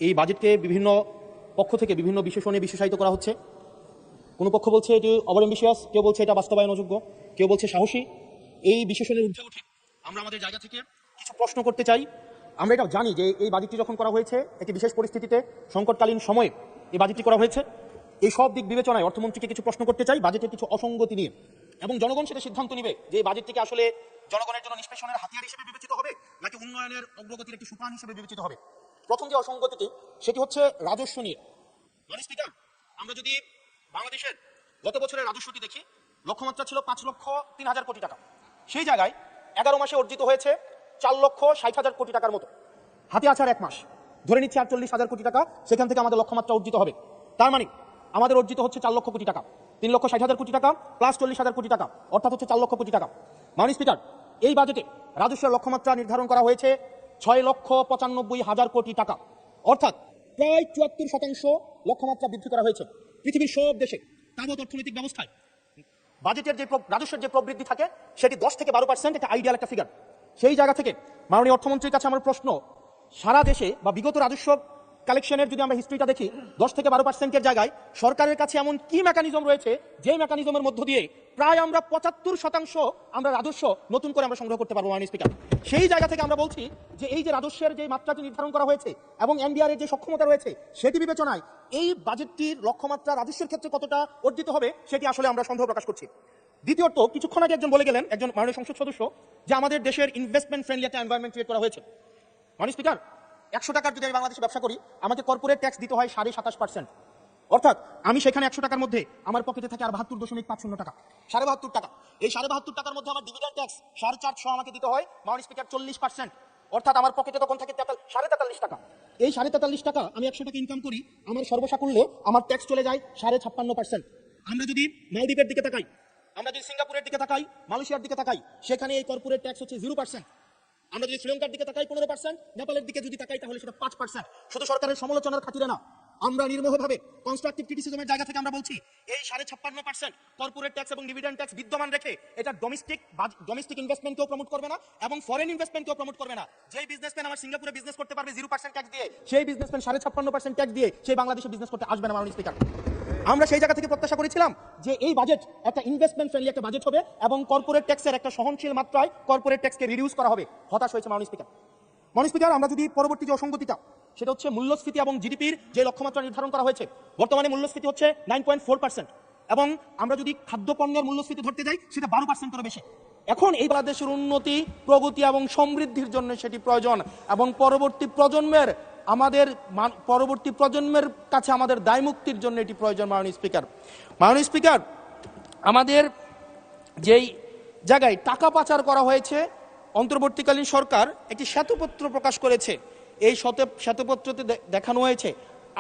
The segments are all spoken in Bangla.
এই বাজেটকে বিভিন্ন পক্ষ থেকে বিভিন্ন বিশেষণে বিশেষায়িত করা হচ্ছে। কোনো পক্ষ বলছে এটি ওভার অ্যাম্বিশিয়াস, কেউ বলছে এটা বাস্তবায়ন অযোগ্য, কেউ বলছে সাহসী। এই বিশেষণের ঊর্ধ্বে উঠে আমরা আমাদের জায়গা থেকে কিছু প্রশ্ন করতে চাই। আমরা এটা জানি যে এই বাজেটটি যখন করা হয়েছে একটি বিশেষ পরিস্থিতিতে, সংকটকালীন সময়ে এই বাজেটটি করা হয়েছে। এই সব দিক বিবেচনায় অর্থমন্ত্রীকে কিছু প্রশ্ন করতে চাই বাজেটের কিছু অসঙ্গতি নিয়ে, এবং জনগণ সেটা সিদ্ধান্ত নিবে যে এই বাজেটটিকে আসলে জনগণের জন্য নিষ্পেষণের হাতিয়ার হিসেবে বিবেচিত হবে নাকি উন্নয়নের অগ্রগতির একটি সোপান হিসেবে বিবেচিত হবে। প্রথম যে অসঙ্গতিটি সেটি হচ্ছে রাজস্ব নিয়ে। মাননীয় স্পিকার, আমরা যদি বাংলাদেশের গত বছরের রাজস্বটি দেখি, লক্ষ্যমাত্রা ছিল 5,03,000 কোটি টাকা। সেই জায়গায় 11 মাসে অর্জিত হয়েছে 4,60,000 কোটি টাকার মতো। হাতে আছে আর 1 মাস, ধরে নিচ্ছে 48,000 কোটি টাকা সেখান থেকে আমাদের লক্ষ্যমাত্রা অর্জিত হবে। তার মানে আমাদের অর্জিত হচ্ছে 4 লক্ষ কোটি টাকা, 3,60,000 কোটি টাকা প্লাস 40,000 কোটি টাকা, অর্থাৎ হচ্ছে 4 লক্ষ কোটি টাকা। মাননীয় স্পিকার, এই বাজেটে রাজস্বের লক্ষ্যমাত্রা নির্ধারণ করা হয়েছে 6,95,000 কোটি টাকা, অর্থাৎ প্রায় 74% লক্ষ্যমাত্রা বৃদ্ধি করা হয়েছে। পৃথিবীর সব দেশে তাবৎ অর্থনৈতিক ব্যবস্থায় বাজেটের যে রাজস্বের যে প্রবৃদ্ধি থাকে সেটি 10 থেকে 12%, একটা আইডিয়াল একটা ফিগার। সেই জায়গা থেকে মাননীয় অর্থমন্ত্রীর কাছে আমার প্রশ্ন, সারা দেশে বা বিগত রাজস্ব কালেকশনের যদি আমরা হিস্ট্রিটা দেখি, 10 থেকে 12%-এর জায়গায় সরকারের কাছে এমন কি মেকানিজম রয়েছে যে মেকানিজমের মধ্য দিয়ে প্রায় আমরা 75% আমরা রাজস্ব নতুন করে আমরা সংগ্রহ করতে পারবো। মাননীয় স্পিকার, সেই জায়গা থেকে আমরা বলছি যে এই যে রাজস্বের যে মাত্রাটি নির্ধারণ করা হয়েছে এবং এনবিআর এর যে সক্ষমতা রয়েছে সেটি বিবেচনায় এই বাজেটটির লক্ষ্যমাত্রা রাজস্বের ক্ষেত্রে কতটা অর্জিত হবে সেটি আসলে আমরা সন্দেহ প্রকাশ করছি। দ্বিতীয়ত, কিছুক্ষণ আগে একজন বলে গেলেন, একজন মাননীয় সংসদ সদস্য, যে আমাদের দেশের ইনভেস্টমেন্ট ফ্রেন্ডলি একটা এনভায়রনমেন্ট ক্রিয়েট করা হয়েছে। মাননীয় স্পিকার, 100 টাকার যদি আমি বাংলাদেশে ব্যবসা করি আমাকে কর্পোরেট ট্যাক্স দিতে হয় 27.5%, অর্থাৎ আমি সেখানে 100 টাকার মধ্যে আমার পকেটে থাকে আর 72.50 টাকা, 72.5 টাকা। এই 72.5 টাকার মধ্যে আমার ডিভিডেন্ড ট্যাক্স 450 আমাকে দিতে হয় মাননীয় স্পিকার 40%, অর্থাৎ আমার পকেটে তখন থাকে 43.5 টাকা। এই 43.5 টাকা আমি 100 টাকা ইনকাম করি, আমার সর্বসাকুল্যে আমার ট্যাক্স চলে যায় 56.5%। আমরা যদি মালদ্বীপের দিকে তাকাই, আমরা যদি সিঙ্গাপুরের দিকে তাকাই, মালয়েশিয়ার দিকে তাকাই, সেখানে এই কর্পোরেট ট্যাক্স হচ্ছে 0%। আমরা যদি শ্রীলঙ্কার দিকে তাকাই 15%, নেপালের দিকে যদি তাকাই তাহলে সেটা 5%। শুধু সরকারের সমালোচনার খাতিরে না, আমরা নির্মোহভাবে কনস্ট্রাকটিভ ক্রিটিসিজমের জায়গা থেকে আমরা বলছি এই 56.5% কর্পোরেট ট্যাক্স এবং ডিভিডেন্ড ট্যাক্স বিদ্যমান রেখে এটা ডোমেস্টিক ইনভেস্টমেন্টকেও প্রমোট করবে না এবং ফরেন ইনভেস্টমেন্টকেও প্রমোট করবে না। যেই বিজনেসম্যান আমার সিঙ্গাপুরে বিজনেস করতে পারবে 0% ট্যাক্স দিয়ে, সেই বিজনেসম্যান 56.5% ট্যাক্স দিয়ে সেই বাংলাদেশে বিজনেস করতে আসবে না। মাননীয় স্পিকার, আমরা সেই জায়গা থেকে প্রত্যাশা করেছিলাম যে এই বাজেট একটা ইনভেস্টমেন্ট ফ্রেন্ডলি একটা বাজেট হবে এবং কর্পোরেট ট্যাক্সের একটা সহনশীল মাত্রায় কর্পোরেট ট্যাক্সকে রিডিউস করা হবে। হতাশ হয়েছে মাননীয় স্পিকার। মাননীয় স্পিকার, আমরা যদি পরবর্তী যে অসঙ্গতিটা সেটা হচ্ছে মূল্যস্ফীতি এবং জিডিপির যে লক্ষ্যমাত্রা নির্ধারণ করা হয়েছে, বর্তমানে মূল্যস্ফীতি হচ্ছে 9.4% এবং আমরা যদি খাদ্যপণ্যের মূল্যস্ফীতি ধরতে যাই সেটা 12%-এরও বেশি। এখন এই বাংলাদেশের উন্নতি, প্রগতি এবং সমৃদ্ধির জন্য সেটি প্রয়োজন এবং পরবর্তী প্রজন্মের কাছে আমাদের দায়মুক্তির জন্য এটি প্রয়োজন। মাননীয় স্পিকার, আমাদের যেই জায়গায় টাকা পাচার করা হয়েছে, অন্তর্বর্তীকালীন সরকার একটি শ্বেতপত্র প্রকাশ করেছে। এই শ্বেতপত্রতে দেখানো হয়েছে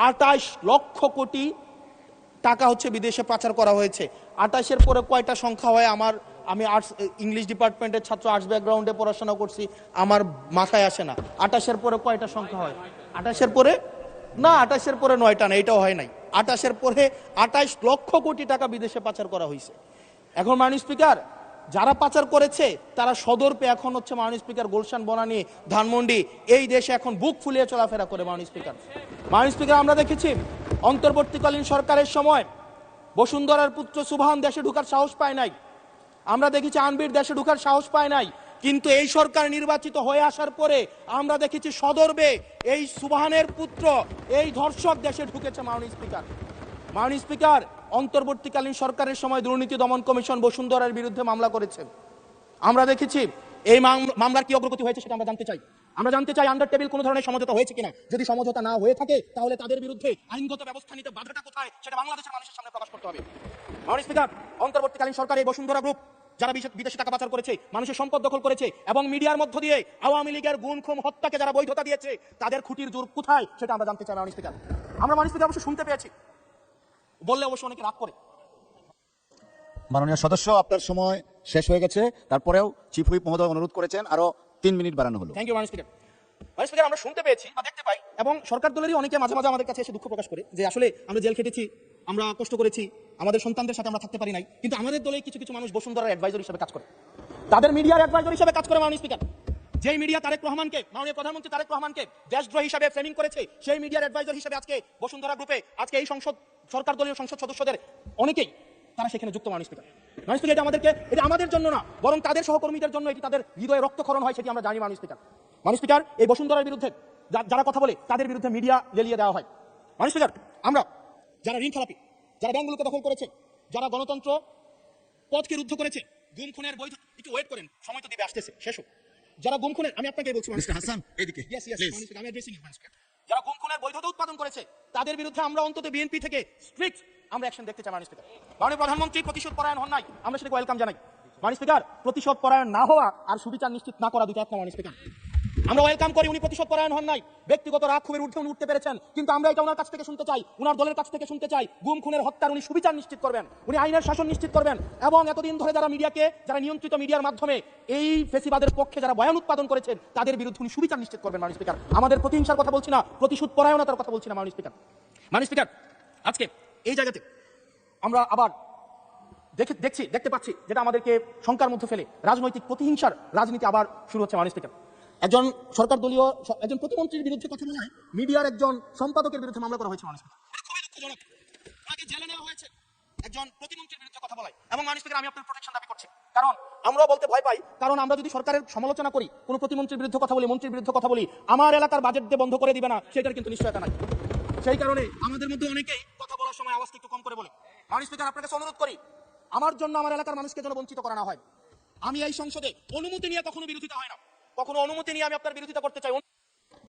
28 লক্ষ কোটি টাকা হচ্ছে বিদেশে পাচার করা হয়েছে। 28-এর পরে কয়টা সংখ্যা হয় আমি আর্টস ইংলিশ ডিপার্টমেন্টের ছাত্র, আর্টস ব্যাকগ্রাউন্ডে পড়াশোনা করছি, আমার মাথায় আসে না 28-এর পরে কয়টা সংখ্যা হয়। 28-এর পরে না, 28-এর পরে 9টা না, এটাও হয় নাই। 28-এর পরে 28 লক্ষ কোটি টাকা বিদেশে পাচার করা হয়েছে। এখন মাননীয় স্পিকার, যারা পাচার করেছে তারা সদর্পে এখন হচ্ছে মাননীয় স্পিকার গুলশান, বনানী, ধানমন্ডি এই দেশে এখন বুক ফুলিয়ে চলাফেরা করে। মাননীয় স্পিকার, আমরা দেখেছি অন্তর্বর্তীকালীন সরকারের সময় বসুন্ধরার পুত্র সুবহান দেশে ঢুকার সাহস পায় নাই, আমরা দেখেছি আনবির দেশে ঢুকার সাহস পায় নাই, কিন্তু এই সরকার নির্বাচিত হয়ে আসার পরে আমরা দেখেছি সদর্বে এই সুবহানের পুত্র এই ধর্ষক দেশে ঢুকেছে। মাননীয় স্পিকার, অন্তর্বর্তীকালীন সরকারের সময় দুর্নীতি দমন কমিশন বসুন্ধরার বিরুদ্ধে মামলা করেছে। আমরা দেখেছি এই মামলার কি অগ্রগতি হয়েছে সেটা আমরা জানতে চাই আন্ডার টেবিল কোনো ধরনের সমঝোতা হয়েছে কিনা। যদি সমঝোতা না হয়ে থাকে তাহলে তাদের বিরুদ্ধে আইনগত ব্যবস্থা নিতে বাধাটা কোথায় সেটা বাংলাদেশের মানুষের সামনে প্রকাশ করতে হবে। মাননীয় স্পিকার, অন্তর্বর্তীকালীন সরকার এই বসুন্ধরা গ্রুপ যারা বিদেশে টাকা পাচার করেছে, মানুষের সম্পদ দখল করেছে এবং মিডিয়ার মধ্য দিয়ে আওয়ামী লীগের গুম খুন হত্যাকে যারা বৈধতা দিয়েছে তাদের খুঁটির জোর কোথায় সেটা আমরা জানতে চাই। মাননীয় স্পিকার, অবশ্য শুনতে পেয়েছি, বললে অবশ্য অনেকে রাগ করে। মাননীয় সদস্য, আপনার সময় শেষ হয়ে গেছে, তারপরেও চিফ হুইপ মহোদয় অনুরোধ করেছেন আরো 3 মিনিট বাড়ানো হলো। থ্যাংক ইউ মাননীয় স্পিকার, আমরা শুনতে পেয়েছি বা দেখতে পাই এবং সরকার দলেরই অনেকে মাঝে মাঝে আমাদের কাছে এসে দুঃখ প্রকাশ করে যে আসলে আমরা জেল খেটেছি, আমরা কষ্ট করেছি, আমাদের সন্তানদের সাথে আমরা থাকতে পারি নাই, কিন্তু আমাদের দলে কিছু মানুষ বসুন্ধরার অ্যাডভাইজার হিসেবে কাজ করে, তাদের মিডিয়ার অ্যাডভাইজার হিসেবে কাজ করে। মাননীয় স্পিকার, যেই মিডিয়া তারেক রহমানকে, মাননীয় প্রধানমন্ত্রী তারেক রহমানকে দেশদ্রোহী হিসাবে ফ্রেমিং করেছে, সেই মিডিয়ার অ্যাডভাইজার হিসেবে আজকে বসুন্ধরা গ্রুপে আজকে এই সরকার দলীয় সংসদ সদস্যদের অনেকেই তারা সেখানে যুক্ত। মাননীয় স্পিকার, এটা আমাদের জন্য না, বরং তাদের সহকর্মীদের জন্য এটি তাদের হৃদয়ে রক্তক্ষরণ হয়, সেটি আমরা জানি। মাননীয় স্পিকার, এই বসুন্ধরার বিরুদ্ধে যারা কথা বলে তাদের বিরুদ্ধে মিডিয়া লেলিয়ে দেওয়া হয়। মাননীয় স্পিকার, আমরা যারা ঋণ খেলাপি, যারা ব্যাংকগুলোকে দখল করেছে, যারা গণতন্ত্র পথকে রুদ্ধ করেছে, গুম খুনের বৈধ, একটু ওয়েট করেন, সময় তো দিবে, আসতেছে, শেষ হোক। যারা গুম খুনের, আমি আপনাকে বলছি মিস্টার হাসান এদিকে Yes, yes, প্লিজ। আমি addressing it, Mr. Speaker. যারা গুম খুনের বৈধতা উৎপাদন করেছে তাদের বিরুদ্ধে আমরা অন্তত বিএনপি থেকে স্ট্রিক্ট আমরা অ্যাকশন দেখতে চাই। মাননীয় স্পিকার, মাননীয় প্রধানমন্ত্রী প্রতিশোধ পরায়ণ হন নাই, আমরা সেটাকে ওয়েলকাম জানাই। মাননীয় স্পিকার, প্রতিশোধ পরায়ণ না হওয়া আর সুবিচার নিশ্চিত না করা দুটো এক না। মাননীয় স্পিকার, আমরা ওয়েলকাম করি উনি প্রতিশোধ পরায়ণ হন নাই, ব্যক্তিগত রাগ ক্ষোভের ঊর্ধ্বে উনি উঠতে পেরেছেন, কিন্তু আমরা এটা ওনার কাছ থেকে শুনতে চাই, উনার দলের কাছ থেকে শুনতে চাই, গুম খুনের হত্যার উনি সুবিচার নিশ্চিত করবেন, উনি আইনের শাসন নিশ্চিত করবেন, এবং এতদিন ধরে যারা মিডিয়াকে, যারা নিয়ন্ত্রিত মিডিয়ার মাধ্যমে এই ফেসিবাদের পক্ষে যারা বয়ান উৎপাদন করেছেন তাদের বিরুদ্ধে উনি সুবিচার নিশ্চিত করবেন। মাননীয় স্পিকার, আমাদের প্রতিহিংসার কথা বলছি না, প্রতিশোধ পরায়ণতার কথা বলছি না। মাননীয় স্পিকার, আজকে এই জায়গাতে আমরা আবার দেখতে পাচ্ছি যেটা আমাদেরকে শঙ্কার মধ্যে ফেলে, রাজনৈতিক প্রতিহিংসার রাজনীতি আবার শুরু হচ্ছে। মাননীয় স্পিকার, একজন সরকার দলীয় একজন প্রতিমন্ত্রীর বিরুদ্ধে কথা বলায় মিডিয়ার একজন সম্পাদকের বিরুদ্ধে মামলা করা হয়েছে। মাননীয় স্পিকার, খুবই দুঃখজনক, তাকে জেলে নেওয়া হয়েছে একজন প্রতিমন্ত্রীর বিরুদ্ধে কথা বলায়। এবং মাননীয় স্পিকার, আমি আপনার প্রোটেকশন দাবি করছি, কারণ আমরা বলতে ভয় পাই, কারণ আমরা যদি সরকারের সমালোচনা করি, কোনো প্রতিমন্ত্রীর বিরুদ্ধে কথা বলি, মন্ত্রীর বিরুদ্ধে কথা বলি, আমার এলাকার বাজেট দিয়ে বন্ধ করে দিবে না, সেটার কিন্তু নিশ্চয়তা নাই। সেই কারণে আমাদের মধ্যে অনেকেই কথা বলার সময় আওয়াজটা একটু কম করে বলে। মাননীয় স্পিকার, আপনার কাছে অনুরোধ করি, আমার জন্য আমার এলাকার মানুষকে যেন বঞ্চিত করা না হয়। আমি এই সংসদে অনুমতি নিয়ে কখনো বিরোধিতা হয় না, কখনো অনুমতি নিয়ে আমি আপনার বিরোধিতা করতে চাই।